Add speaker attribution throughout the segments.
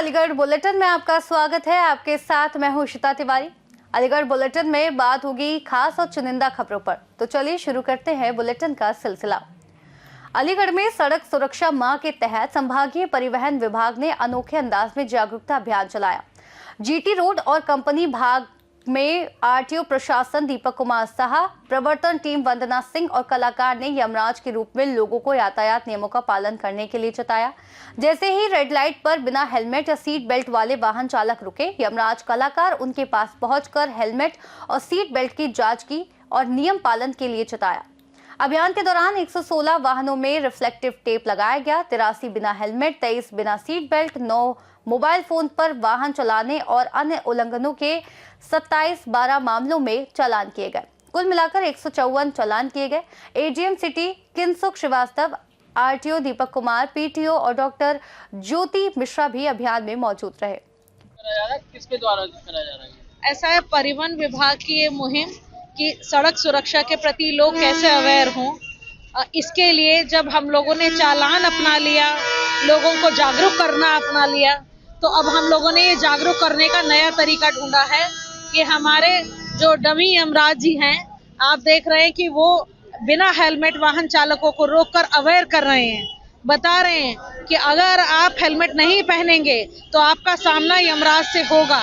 Speaker 1: Aligarh bulletin में आपका स्वागत है। आपके साथ मैं हूं इशिता तिवारी। अलीगढ़ बुलेटिन में बात होगी खास और चुनिंदा खबरों पर, तो चलिए शुरू करते हैं बुलेटिन का सिलसिला। अलीगढ़ में सड़क सुरक्षा माह के तहत संभागीय परिवहन विभाग ने अनोखे अंदाज में जागरूकता अभियान चलाया। जीटी रोड और कंपनी भाग में आरटीओ प्रशासन दीपक कुमार साहा, प्रवर्तन टीम वंदना सिंह और कलाकार ने यमराज के रूप में लोगों को यातायात नियमों का पालन करने के लिए चेताया। जैसे ही रेड लाइट पर बिना हेलमेट या सीट बेल्ट वाले वाहन चालक रुके, यमराज कलाकार उनके पास पहुंचकर हेलमेट और सीट बेल्ट की जांच की और नियम पालन के लिए चेताया। अभियान के दौरान 116 वाहनों में रिफ्लेक्टिव टेप लगाया गया, 83 बिना हेलमेट, 23 बिना सीट बेल्ट, 9 मोबाइल फोन पर वाहन चलाने और अन्य उल्लंघनों के 27-12 मामलों में चालान किए गए। कुल मिलाकर 154 चालान किए गए। AGM city किंसुक Srivastava, RTO Deepak Kumar, PTO और डॉक्टर ज्योति मिश्रा भी अभियान में मौजूद रहे।
Speaker 2: किसके द्वारा कराया जा रहा है?
Speaker 3: ऐसा है, परिवहन विभाग की ये मुहिम कि सड़क सुरक्षा के प्रति लोग कैसे अवेयर हों, इसके लिए जब हम लोगों ने चालान अपना लिया, लोगों को जागरूक करना अपना लिया, तो अब हम लोगों ने ये जागरूक करने का नया तरीका ढूंढा है कि हमारे जो डमी यमराज जी हैं, आप देख रहे हैं कि वो बिना हेलमेट वाहन चालकों को रोककर अवेयर कर रहे हैं, बता रहे हैं कि अगर आप हेलमेट नहीं पहनेंगे तो आपका सामना यमराज से होगा,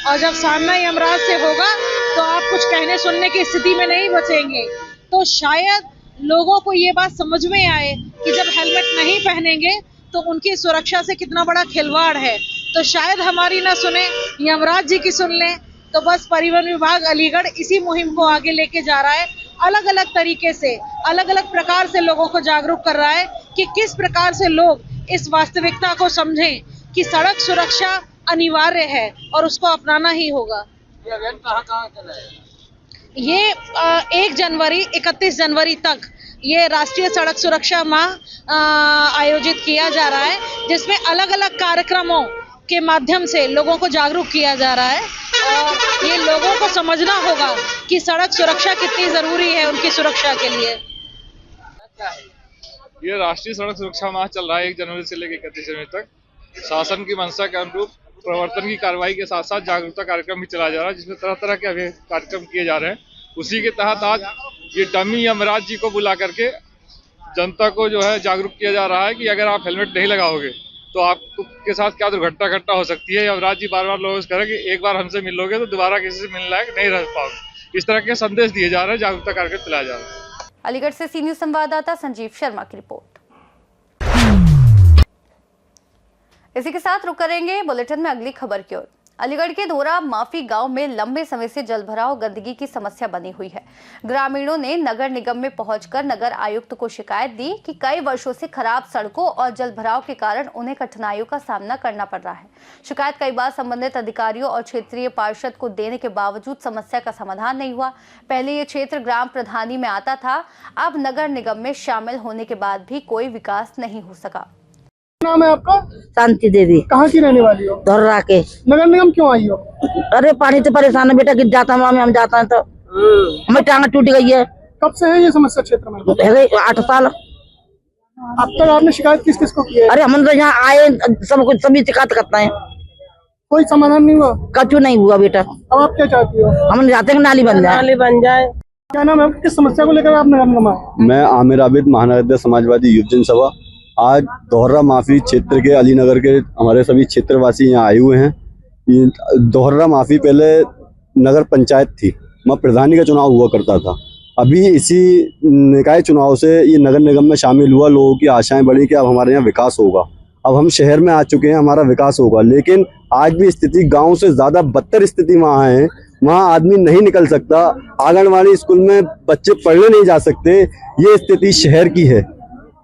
Speaker 3: और जब सामना यमराज से होगा तो आप कुछ कहने सुनने की स्थिति में नहीं बचेंगे। तो शायद लोगों को ये बात समझ में आए कि जब हेलमेट नहीं पहनेंगे तो उनकी सुरक्षा से कितना बड़ा खिलवाड़ है। तो शायद हमारी ना सुने, यमराज जी की सुन लें। तो बस परिवहन विभाग अलीगढ़ इसी मुहिम को आगे लेके जा रहा है, अलग अलग तरीके से, अलग अलग प्रकार से लोगों को जागरूक कर रहा है कि किस प्रकार से लोग इस वास्तविकता को समझें कि सड़क सुरक्षा अनिवार्य है और उसको अपनाना ही होगा।
Speaker 2: ये अभियान कहाँ चल रहा है?
Speaker 3: ये 1 जनवरी 31 जनवरी तक ये राष्ट्रीय सड़क सुरक्षा माह आयोजित किया जा रहा है, जिसमें अलग अलग कार्यक्रमों के माध्यम से लोगों को जागरूक किया जा रहा है। और ये लोगों को समझना होगा कि सड़क सुरक्षा कितनी जरूरी है उनकी सुरक्षा के लिए।
Speaker 4: ये राष्ट्रीय सड़क सुरक्षा माह चल रहा है 1 जनवरी से लेकर 31 जनवरी तक। शासन की मंशा के अनुरूप प्रवर्तन की कार्रवाई के साथ साथ जागरूकता कार्यक्रम भी चलाया जा रहा है, जिसमें तरह तरह के कार्यक्रम किए जा रहे हैं। उसी के तहत आज ये डमी यमराज जी को बुला करके जनता को जो है जागरूक किया जा रहा है कि अगर आप हेलमेट नहीं लगाओगे तो आपके साथ क्या दुर्घटना घटना हो सकती है। यमराज जी बार बार लोगों से कह रहे हैं कि एक बार हमसे मिलोगे तो दोबारा किसी से मिलने लायक नहीं रह पाओगे। इस तरह के संदेश दिए जा रहे हैं, जागरूकता कार्यक्रम चलाया जा रहा है।
Speaker 1: अलीगढ़ से सी न्यूज संवाददाता संजीव शर्मा की रिपोर्ट। इसी के साथ रुक करेंगे बुलेटिन में अगली खबर की ओर। अलीगढ़ के धोरा माफी गांव में लंबे समय से जलभराव गंदगी की समस्या बनी हुई है। ग्रामीणों ने नगर निगम में पहुंचकर नगर आयुक्त को शिकायत दी कि कई वर्षों से खराब सड़कों और जलभराव के कारण उन्हें कठिनाइयों का सामना करना पड़ रहा है। शिकायत कई बार संबंधित अधिकारियों और क्षेत्रीय पार्षद को देने के बावजूद समस्या का समाधान नहीं हुआ। पहले ये क्षेत्र ग्राम प्रधानी में आता था, अब नगर निगम में शामिल होने के बाद भी कोई विकास नहीं हो सका।
Speaker 5: नाम है आपका?
Speaker 6: शांति देवी।
Speaker 5: कहाँ की रहने वाली हो?
Speaker 6: धोर्रा के।
Speaker 5: नगर निगम क्यों आई हो?
Speaker 6: अरे पानी से परेशान है बेटा, गिर जाता है, हम जाता है तो हमें टांग टूट गई है।
Speaker 5: कब से है ये समस्या क्षेत्र में?
Speaker 6: 8 साल।
Speaker 5: अब तक आपने शिकायत किस किस को की है?
Speaker 6: अरे हम तो यहाँ आए सब कुछ, सभी शिकायत करते हैं,
Speaker 5: कोई समाधान नहीं हुआ?
Speaker 6: कचू नहीं हुआ बेटा।
Speaker 5: अब आप क्या चाहती हो?
Speaker 6: हम चाहते हैं नाली बन जाए।
Speaker 5: क्या नाम है? किस समस्या को लेकर आप नगर निगम आए?
Speaker 7: मैं आमिर आबिद, महानगर समाजवादी युव जनसभा। आज दोहरा माफी क्षेत्र के अलीनगर के हमारे सभी क्षेत्रवासी यहाँ आए हुए हैं। दोहरा माफी पहले नगर पंचायत थी, वहाँ प्रधानी का चुनाव हुआ करता था। अभी इसी निकाय चुनाव से ये नगर निगम में शामिल हुआ, लोगों की आशाएं बढ़ी कि अब हमारे यहाँ विकास होगा। अब हम शहर में आ चुके हैं, हमारा विकास होगा, लेकिन आज भी स्थिति गाँव से ज़्यादा बदतर स्थिति वहाँ है। वहाँ आदमी नहीं निकल सकता, आंगनवाड़ी स्कूल में बच्चे पढ़ने नहीं जा सकते। ये स्थिति शहर की है,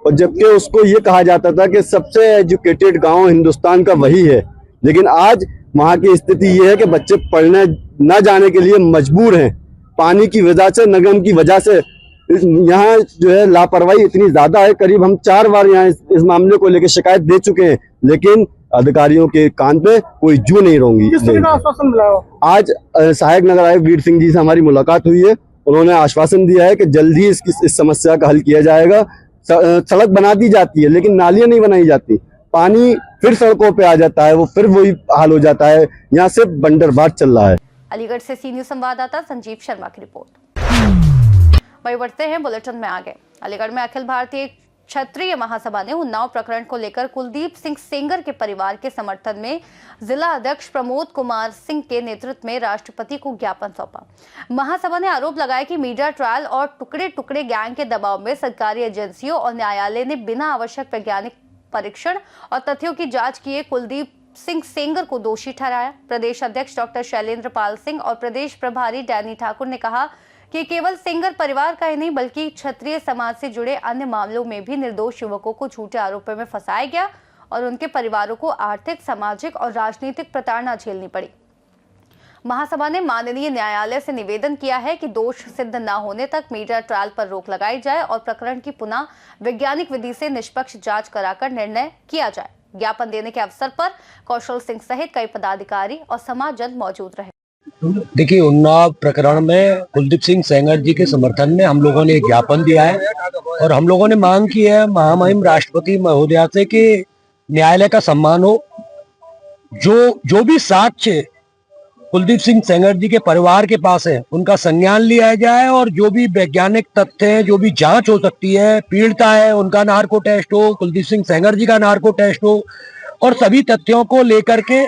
Speaker 7: और जबकि उसको ये कहा जाता था कि सबसे एजुकेटेड गांव हिंदुस्तान का वही है। लेकिन आज वहाँ की स्थिति ये है कि बच्चे पढ़ने न जाने के लिए मजबूर हैं। पानी की वजह से, निगम की वजह से यहाँ जो है लापरवाही इतनी ज्यादा है। करीब हम 4 बार यहाँ इस मामले को लेकर शिकायत दे चुके हैं, लेकिन अधिकारियों के कान पे कोई जू नहीं रोंगी।
Speaker 5: किस तरह का आश्वासन मिला?
Speaker 7: आज सहायक नगर आयुक्त वीर सिंह जी से हमारी मुलाकात हुई है। उन्होंने आश्वासन दिया है कि जल्द ही इस समस्या का हल किया जाएगा। सड़क बना दी जाती है लेकिन नालियां नहीं बनाई जाती। पानी फिर सड़कों पे आ जाता है, वो फिर वही हाल हो जाता है। यहाँ से बंदरबांट चल रहा है।
Speaker 1: अलीगढ़ से सी न्यूज संवाददाता संजीव शर्मा की रिपोर्ट। वही बढ़ते हैं बुलेटिन में आगे। अलीगढ़ में अखिल भारतीय क्षत्रिय महासभा ने उन्नाव प्रकरण को लेकर कुलदीप सिंह सेंगर के परिवार के समर्थन में जिला अध्यक्ष प्रमोद कुमार सिंह के नेतृत्व में राष्ट्रपति को ज्ञापन सौंपा। महासभा ने आरोप लगाया कि मीडिया ट्रायल और टुकड़े टुकड़े गैंग के दबाव में सरकारी एजेंसियों और न्यायालय ने बिना आवश्यक वैज्ञानिक परीक्षण और तथ्यों की जांच किए कुलदीप सिंह सेंगर को दोषी ठहराया। प्रदेश अध्यक्ष डॉक्टर शैलेंद्र पाल सिंह और प्रदेश प्रभारी डैनी ठाकुर ने कहा कि केवल सेंगर परिवार का ही नहीं बल्कि क्षत्रिय समाज से जुड़े अन्य मामलों में भी निर्दोष युवकों को झूठे आरोपों में फंसाया गया और उनके परिवारों को आर्थिक, सामाजिक और राजनीतिक प्रताड़ना झेलनी पड़ी। महासभा ने माननीय न्यायालय से निवेदन किया है कि दोष सिद्ध न होने तक मीडिया ट्रायल पर रोक लगाई जाए और प्रकरण की पुनः वैज्ञानिक विधि से निष्पक्ष जांच कराकर निर्णय किया जाए। ज्ञापन देने के अवसर पर कौशल सिंह सहित कई पदाधिकारी और समाजजन मौजूद रहे।
Speaker 8: देखिए, उन्नाव प्रकरण में कुलदीप सिंह सेंगर जी के समर्थन में हम लोगों ने एक ज्ञापन दिया है और हम लोगों ने मांग की है महामहिम राष्ट्रपति महोदया से कि न्यायालय का सम्मान हो। जो भी साक्ष्य कुलदीप सिंह सेंगर जी के परिवार के पास है उनका संज्ञान लिया जाए और जो भी वैज्ञानिक तथ्य हैं, जो भी जांच हो सकती है, पीड़िता है उनका नार्को टेस्ट हो, कुलदीप सिंह सेंगर जी का नार्को टेस्ट हो और सभी तथ्यों को लेकर के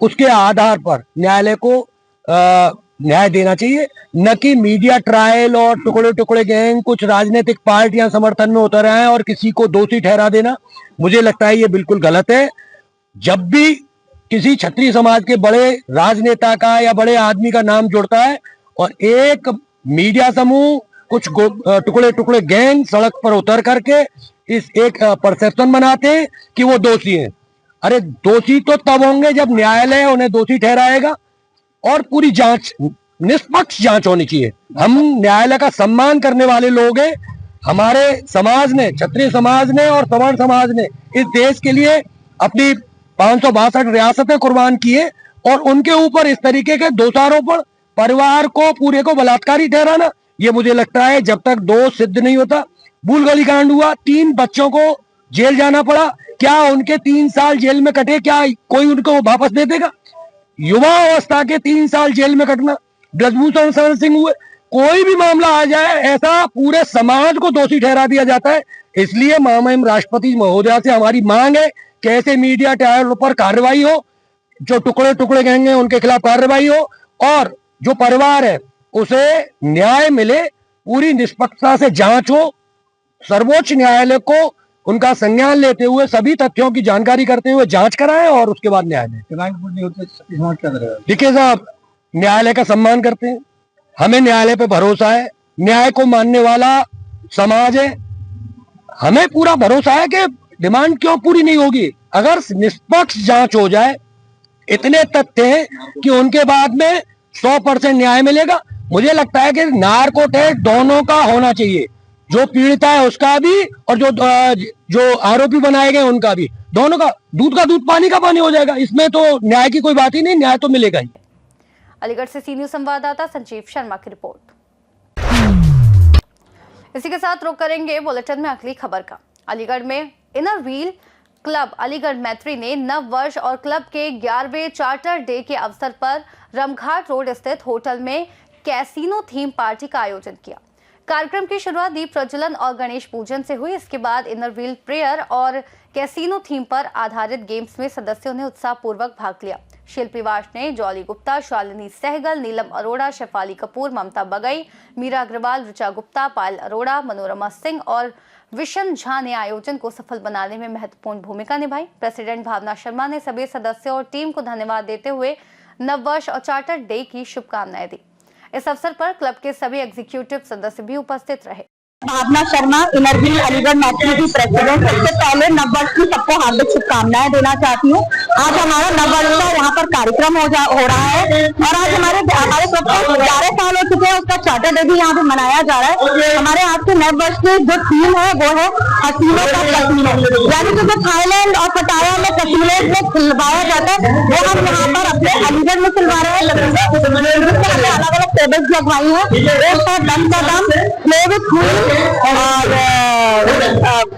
Speaker 8: उसके आधार पर न्यायालय को न्याय देना चाहिए, न कि मीडिया ट्रायल और टुकड़े टुकड़े गैंग कुछ राजनीतिक पार्टियां समर्थन में उतर आए और किसी को दोषी ठहरा देना। मुझे लगता है ये बिल्कुल गलत है। जब भी किसी क्षत्रिय समाज के बड़े राजनेता का या बड़े आदमी का नाम जुड़ता है और एक मीडिया समूह कुछ टुकड़े टुकड़े गैंग सड़क पर उतर करके इस एक परसेप्शन बनाते हैं कि वो दोषी हैं। अरे दोषी तो तब होंगे जब न्यायालय उन्हें दोषी ठहराएगा और पूरी जांच, निष्पक्ष जांच होनी चाहिए। हम न्यायालय का सम्मान करने वाले लोग हैं। हमारे समाज ने, क्षत्रिय समाज ने और सवर्ण समाज ने इस देश के लिए अपनी 562 रियासतें कुर्बान की है और उनके ऊपर इस तरीके के दोषारोपण, परिवार को पूरे को बलात्कारी ठहराना, ये मुझे लगता है जब तक दोष सिद्ध नहीं होता। भूलगली कांड हुआ, 3 बच्चों को जेल जाना पड़ा, क्या उनके 3 साल जेल में कटे क्या कोई उनको वापस दे देगा? युवा अवस्था के 3 साल जेल में कटना, ब्रजभूषण शरण सिंह हुए, कोई भी मामला आ जाए ऐसा पूरे समाज को दोषी ठहरा दिया जाता है। इसलिए महामहिम राष्ट्रपति महोदया से हमारी मांग है कि ऐसे मीडिया ट्रायल पर कार्रवाई हो, जो टुकड़े टुकड़े गैंग हैं उनके खिलाफ कार्रवाई हो और जो परिवार है उसे न्याय मिले, पूरी निष्पक्षता से जांच हो, सर्वोच्च न्यायालय को उनका संज्ञान लेते हुए सभी तथ्यों की जानकारी करते हुए जांच कराएं और उसके बाद न्याय दें। देखिए साहब, न्यायालय का सम्मान करते हैं, हमें न्यायालय पे भरोसा है, न्याय को मानने वाला समाज है, हमें पूरा भरोसा है कि डिमांड क्यों पूरी नहीं होगी। अगर निष्पक्ष जांच हो जाए, इतने तथ्य हैं कि उनके बाद में 100% न्याय मिलेगा। मुझे लगता है कि नार्को टेस्ट दोनों का होना चाहिए, जो पीड़िता है उसका भी और जो आरोपी बनाए गए उनका भी, दोनों का दूध पानी का पानी हो जाएगा। इसमें तो न्याय की कोई बात ही नहीं, न्याय तो मिलेगा ही।
Speaker 1: अलीगढ़ से सी न्यूज संवाददाता संजीव शर्मा की रिपोर्ट। इसी के साथ रुक करेंगे बुलेटिन में अगली खबर का। अलीगढ़ में इनर व्हील क्लब अलीगढ़ मैत्री ने नव वर्ष और क्लब के 11वें चार्टर डे के अवसर पर रमघाट रोड स्थित होटल में कैसीनो थीम पार्टी का आयोजन किया। कार्यक्रम की शुरुआत दीप प्रज्वलन और गणेश पूजन से हुई। इसके बाद इनर व्हील प्रेयर और कैसीनो थीम पर आधारित गेम्स में सदस्यों ने उत्साहपूर्वक भाग लिया। शिल्पी वार्ष्णेय, जॉली गुप्ता, शालिनी सहगल, नीलम अरोड़ा, शेफाली कपूर, ममता बगई, मीरा अग्रवाल, ऋचा गुप्ता, पायल अरोड़ा, मनोरमा सिंह और विशन झा ने आयोजन को सफल बनाने में महत्वपूर्ण भूमिका निभाई। प्रेसिडेंट भावना शर्मा ने सभी सदस्यों और टीम को धन्यवाद देते हुए नववर्ष और चार्टर डे की शुभकामनाएं दी। इस अवसर पर क्लब के सभी एग्जीक्यूटिव सदस्य भी उपस्थित रहे।
Speaker 9: भावना शर्मा, इनर व्हील अलीगढ़ मैत्री की प्रेसिडेंट। सबसे पहले नववर्ष की सबको हार्दिक शुभकामनाएं देना चाहती हूँ। आज हमारा नववर्ष का यहाँ पर कार्यक्रम हो रहा है और आज हमारे क्लब को 11 साल हो चुके हैं। उसका सैटरडे भी यहाँ पे मनाया जा रहा है। हमारे आज के नए वर्ष की जो थीम है वो है हसीनों का कसीनो, यानी कि जो थाईलैंड और पटाया में कसीनो में सिलवाया जाता है वो हम यहाँ पर अपने अलीगढ़ में सिलवा रहे हैं। जिसमें हमने अलग अलग टेबल्स लगवाई है। एक है 10 का दाम, प्ले विथ क्वीन और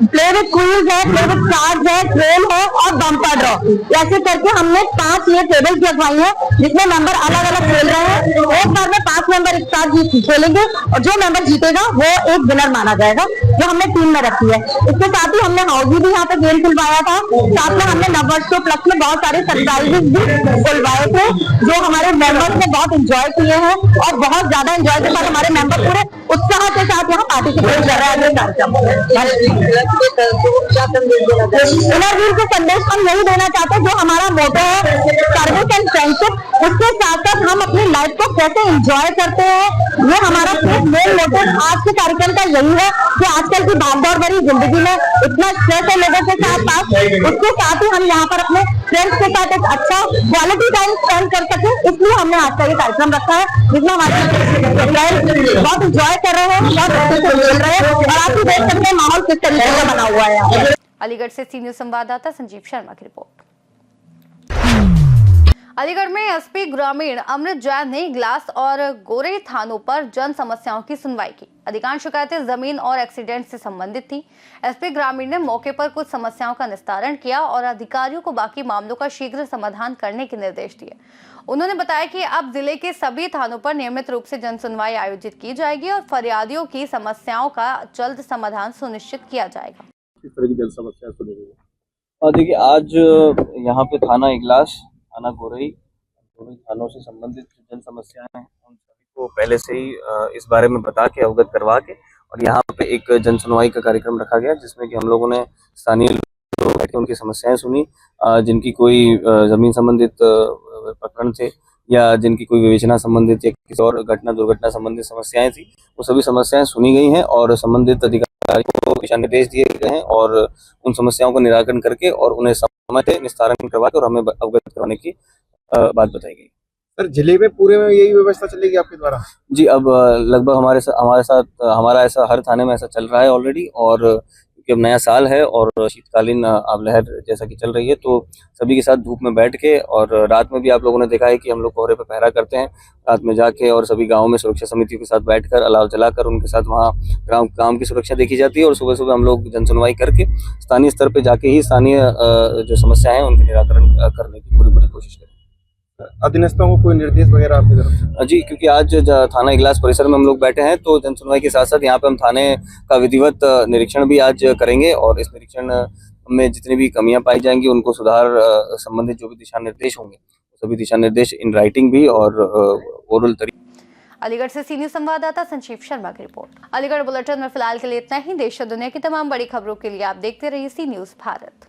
Speaker 9: प्ले विथ क्वीन है, प्ले विथ कार्ड्स है, ट्रेन है और बम्पर ड्रॉ। ऐसे करके हमने 5 ये टेबल्स लगवाई है जिसमें मेंबर अलग अलग खेल रहे हैं। एक बार में 5 मेंबर एक साथ खेलेंगे और जो मेंबर जीतेगा वो एक विनर माना जाएगा, जो हमने टीम में रखी है। इसके साथ ही हमने हाउजी भी यहाँ पे गेम खुलवाया था। साथ में हमने नववर्ष के उपलक्ष्य में बहुत सारे सरप्राइजेस भी खुलवाए थे जो हमारे मेंबर्स ने बहुत एंजॉय किए हैं और बहुत ज्यादा एंजॉय के साथ हमारे मेंबर पूरे उत्साह के साथ यहाँ पार्टिसिपेट कर रहे हैं कार्यक्रम। इनरव्हील के संदेश हम यही देना चाहते हैं, जो हमारा मोटो है सर्विस एंड फ्रेंडशिप, उसके साथ साथ हम अपनी लाइफ को कैसे एंजॉय करते हैं, ये हमारा मेन मोटिव आज के कार्यक्रम का यही है कि आजकल की भागदौड़ भरी जिंदगी में इतना स्ट्रेस है लोगों के साथ, उसके साथ ही हम यहाँ पर अपने फ्रेंड्स के साथ एक अच्छा क्वालिटी टाइम स्पेंड कर सके, इसलिए हमने आज का ये कार्यक्रम रखा है जिसमें हमारे बहुत एंजॉय कर रहे हैं, बहुत अच्छे से खेल रहे हैं और आप भी देख सकते हैं माहौल किस तरीके से बना हुआ है यहाँ।
Speaker 1: अलीगढ़ से सी न्यूज संवाददाता संजीव शर्मा की रिपोर्ट। अलीगढ़ में एसपी ग्रामीण अमृत जैन ने ग्लास और गोरे थानों पर जन समस्याओं की सुनवाई की। अधिकांश शिकायतें जमीन और एक्सीडेंट से संबंधित थी। एसपी ग्रामीण ने मौके पर कुछ समस्याओं का निस्तारण किया और अधिकारियों को बाकी मामलों का शीघ्र समाधान करने के निर्देश दिए। उन्होंने बताया कि अब जिले के सभी थानों पर नियमित रूप से जन सुनवाई आयोजित की जाएगी और फरियादियों की समस्याओं का जल्द समाधान सुनिश्चित किया जाएगा।
Speaker 10: किस तरह की जन समस्या सुनी गई? और देखिए, आज यहाँ पे थाना इगलास, थाना गोरई, दोनों थानों से संबंधित जन समस्याएं हैं उन सभी को पहले से ही इस बारे में बता के अवगत करवा के और यहाँ पे एक जन सुनवाई का कार्यक्रम रखा गया जिसमें कि हम लोगों ने स्थानीय लोग बैठ के उनकी समस्याएं सुनी। जिनकी कोई जमीन संबंधित प्रकरण थे या जिनकी कोई विवेचना संबंधित या किसी और घटना दुर्घटना संबंधित समस्याएं थी, वो सभी समस्याएं सुनी गई हैं और संबंधित अधिकारियों को दिशा निर्देश दिए गए हैं और उन समस्याओं का निराकरण करके और उन्हें समय से निस्तारण करवा के और हमें अवगत करवाने की बात बताई गई।
Speaker 11: सर, जिले में पूरे में यही व्यवस्था चलेगी आपके द्वारा?
Speaker 10: जी, अब लगभग हमारा ऐसा हर थाने में ऐसा चल रहा है ऑलरेडी, और क्योंकि अब नया साल है और शीतकालीन लहर जैसा कि चल रही है तो सभी के साथ धूप में बैठ के, और रात में भी आप लोगों ने देखा है कि हम लोग कोहरे पे पहरा करते हैं रात में जाके, और सभी गाँव में सुरक्षा समितियों के साथ बैठकर अलाव जलाकर उनके साथ वहाँ गाँव की सुरक्षा देखी जाती है और सुबह सुबह हम लोग जन सुनवाई करके स्थानीय स्तर पर जाके ही स्थानीय जो समस्याएं हैं उनके निराकरण करने की पूरी कोशिश करें।
Speaker 11: अधीनस्थों को कोई निर्देश वगैरह आपकी तरफ?
Speaker 10: जी, क्योंकि आज थाना इगलास परिसर में हम लोग बैठे हैं तो जन सुनवाई के साथ साथ यहाँ पे हम थाने का विधिवत निरीक्षण भी आज करेंगे और इस निरीक्षण में जितनी भी कमियां पाई जाएंगी उनको सुधार संबंधित जो भी दिशा निर्देश होंगे सभी दिशा निर्देश इन राइटिंग भी और ओरल तरीके।
Speaker 1: अलीगढ़ से सी न्यूज संवाददाता संजीव शर्मा की रिपोर्ट। अलीगढ़ बुलेटिन में फिलहाल के लिए इतना ही। देश और दुनिया की तमाम बड़ी खबरों के लिए आप देखते रहिए सी न्यूज भारत।